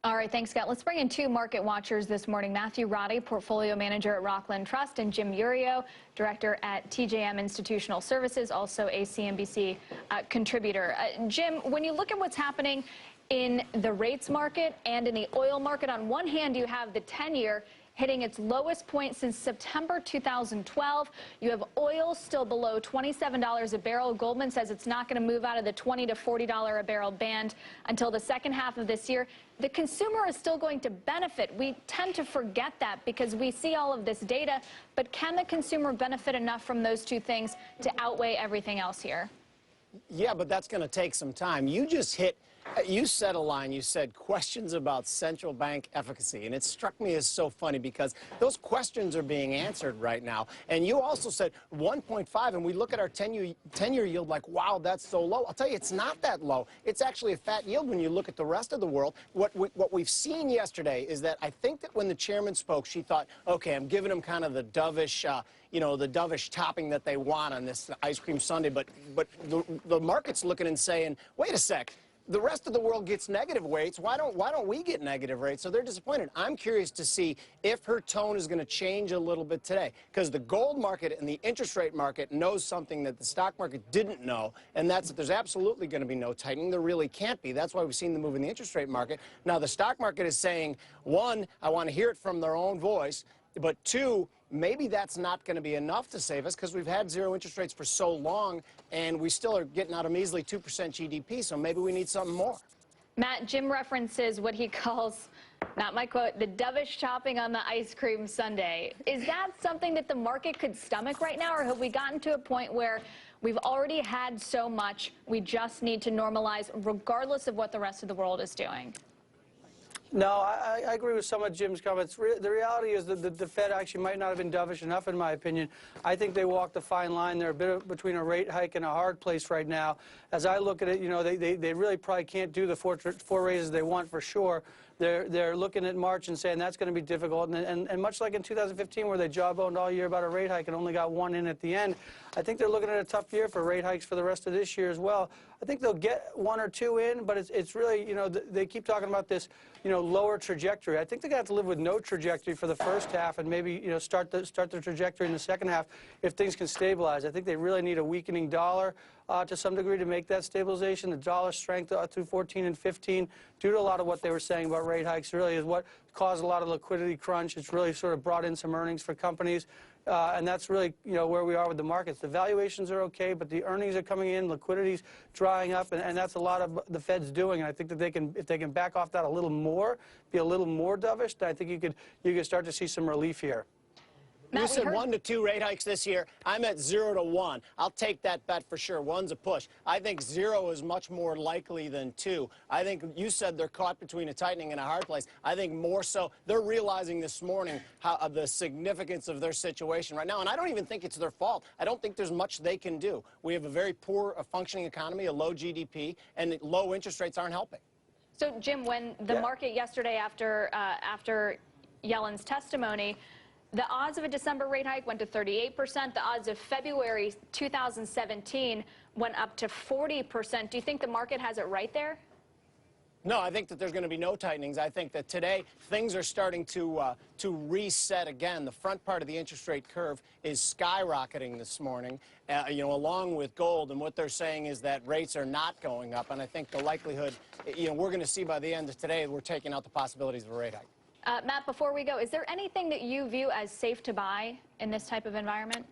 All right, thanks, Scott. Let's bring in two market watchers this morning. Matthew Roddy, portfolio manager at Rockland Trust, and Jim Iuorio, director at TJM Institutional Services, also a CNBC contributor. Jim, when you look at what's happening in the rates market and in the oil market, on one hand, you have the 10-year hitting its lowest point since September 2012. You have oil still below $27 a barrel. Goldman says it's not going to move out of the $20 to $40 a barrel band until the second half of this year. The consumer is still going to benefit. We tend to forget that because we see all of this data, but can the consumer benefit enough from those two things to outweigh everything else here? Yeah, but that's going to take some time. You said a line, you said questions about central bank efficacy, and it struck me as so funny because those questions are being answered right now. And you also said 1.5, and we look at our 10-year yield like, wow, that's so low. I'll tell you, it's not that low. It's actually a fat yield when you look at the rest of the world. What we've seen yesterday is that I think that when the chairman spoke, she thought, okay, I'm giving them kind of the dovish, the dovish topping that they want on this ice cream sundae, but the market's looking and saying, wait a sec. The rest of the world gets negative rates. Why don't we get negative rates? So they're disappointed. I'm curious to see if her tone is going to change a little bit today, because the gold market and the interest rate market knows something that the stock market didn't know, and that's that there's absolutely going to be no tightening. There really can't be. That's why we've seen the move in the interest rate market. Now, the stock market is saying, one, I want to hear it from their own voice, but two, maybe that's not going to be enough to save us because we've had zero interest rates for so long and we still are getting out a measly 2% GDP, so maybe we need something more. Matt, Jim references what he calls, not my quote, the dovish topping on the ice cream sundae. Is that something that the market could stomach right now, or have we gotten to a point where we've already had so much, we just need to normalize regardless of what the rest of the world is doing? No, I agree with some of Jim's comments. The reality is that the Fed actually might not have been dovish enough, in my opinion. I think they walked a fine line. They're a bit between a rate hike and a hard place right now. As I look at it, they really probably can't do the four raises they want for sure. They're looking at March and saying that's going to be difficult. And much like in 2015 where they jawboned all year about a rate hike and only got one in at the end, I think they're looking at a tough year for rate hikes for the rest of this year as well. I think they'll get one or two in, but it's really, they keep talking about this, lower trajectory. I think they're going to have to live with no trajectory for the first half and maybe, start the trajectory in the second half if things can stabilize. I think they really need a weakening dollar to some degree to make that stabilization. The dollar strength through 14 and 15, due to a lot of what they were saying about rate hikes, really is what caused a lot of liquidity crunch. It's really sort of brought in some earnings for companies. And that's really, where we are with the markets. The valuations are okay, but the earnings are coming in, liquidity's drying up, and that's a lot of the Fed's doing. And I think that if they can back off that a little more, be a little more dovish, then I think you could start to see some relief here. You said 1 to 2 rate hikes this year. I'm at 0 to 1. I'll take that bet for sure. 1's a push. I think 0 is much more likely than 2. I think you said they're caught between a tightening and a hard place. I think more so they're realizing this morning the significance of their situation right now. And I don't even think it's their fault. I don't think there's much they can do. We have a very poor functioning economy, a low GDP, and low interest rates aren't helping. So, Jim, when the market yesterday after Yellen's testimony, the odds of a December rate hike went to 38%. The odds of February 2017 went up to 40%. Do you think the market has it right there? No, I think that there's going to be no tightenings. I think that today things are starting to reset again. The front part of the interest rate curve is skyrocketing this morning, along with gold. And what they're saying is that rates are not going up. And I think the likelihood, we're going to see by the end of today, we're taking out the possibilities of a rate hike. Matt, before we go, is there anything that you view as safe to buy in this type of environment?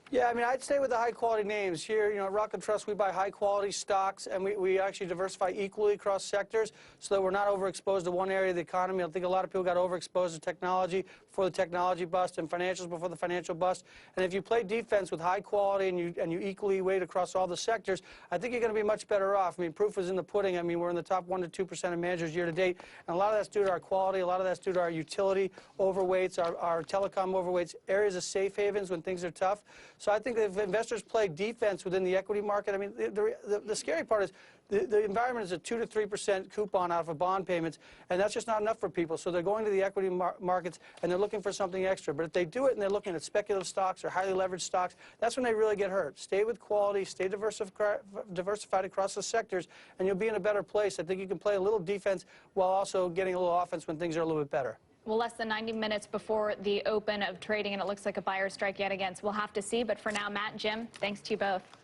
Yeah, I mean, I'd stay with the high-quality names. Here, at Rockland Trust, we buy high-quality stocks, and we actually diversify equally across sectors so that we're not overexposed to one area of the economy. I think a lot of people got overexposed to technology before the technology bust and financials before the financial bust. And if you play defense with high quality and you equally weight across all the sectors, I think you're going to be much better off. I mean, proof is in the pudding. I mean, we're in the top 1 to 2% of managers year to date, and a lot of that's due to our quality. A lot of that's due to our utility overweights, our telecom overweights, areas of safe havens when things are tough. So I think that if investors play defense within the equity market, I mean, the scary part is the environment is a 2 to 3% coupon out of a bond payments, and that's just not enough for people. So they're going to the equity markets and they're looking for something extra. But if they do it and they're looking at speculative stocks or highly leveraged stocks, that's when they really get hurt. Stay with quality, stay diversified across the sectors, and you'll be in a better place. I think you can play a little defense while also getting a little offense when things are a little bit better. Well, less than 90 minutes before the open of trading, and it looks like a buyer strike yet again. So we'll have to see. But for now, Matt, Jim, thanks to you both.